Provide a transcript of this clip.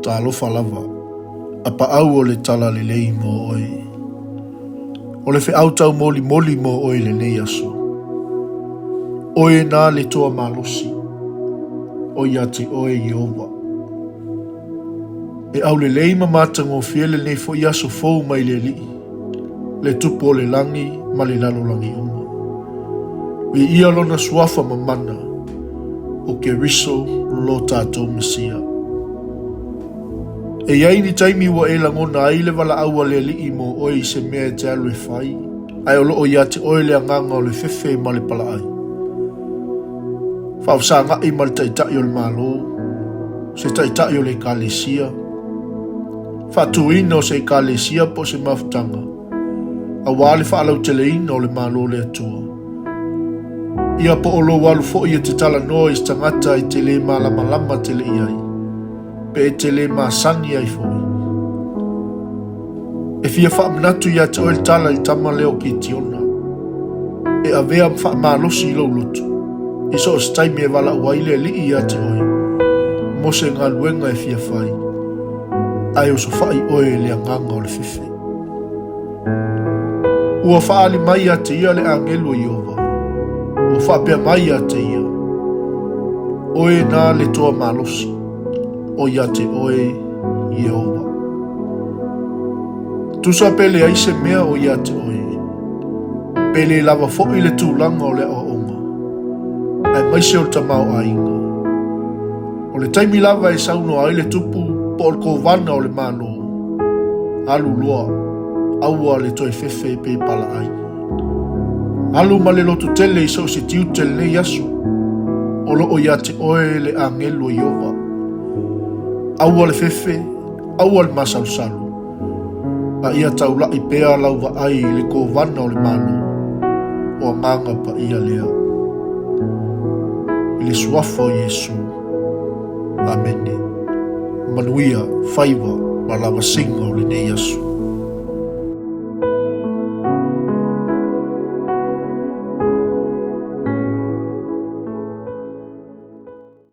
Talofa lava, APAAU o le TALALELEI mo oi. O le wheautau moli moli mo oi le nei aso. Oe nā le toa malosi, o ia te oe Ieova. E au le lei mamata ngō fiele nei fo iaso fou mai le li, le tupo o le langi ma le lalo langi uma. Vi ia lona suafa mamana, o 𝐁𝐮𝐫𝐞𝐿. E iai ni taimi wa e langona ai le wala aua le li mo oi se mea te alu e whai, ai o loo ia te oe le anganga o le whewhe ma le pala ai. Whausa ngai ma le taitai o le malo, se taitai o le kālesia. Whatuina o se kālesia po se mawhtanga, a wale whaalau teleina o le malo le atua. Ia po o lo walu fo ia te tala noa i stangata i te le malama te le iai. Pe te le masani ai foi. E fia whaamanatu ia te oe tala i tama leo ki tiona. E avea malosi i lau lotu. I so staimi e wala waile li ia te oe. Mo se ngā luenga e fia whai. Ai o so whai oe le anganga o le whiwhi. Ua whaali mai a te ia le angelu Ieova. Ua whaapea mai a te ia. Oe nā le toa malosi. O ia te oe Ieova. Tusa pele ai se mea o ia te oe. Pele lava fo'i le tūlanga o le aonga. Ai maise o tamau ainga. O le taimi lava e sauno ai le tupu po o kovana o le mano. Alu loa, aua le toi whewhe pe pala ai. Alu ma le lotu tele i so se tiu tele ne yasu. O lo o ia te oe le angelo Ieova. Aua le whewhe, aua le masalusalu. A ia taula i pea lauwa ai le kovana o le mano. O nganga pa ia lea. I le suafa o Iesu. Amene. Manuia, whaiva, ma lava singa o le nei asu.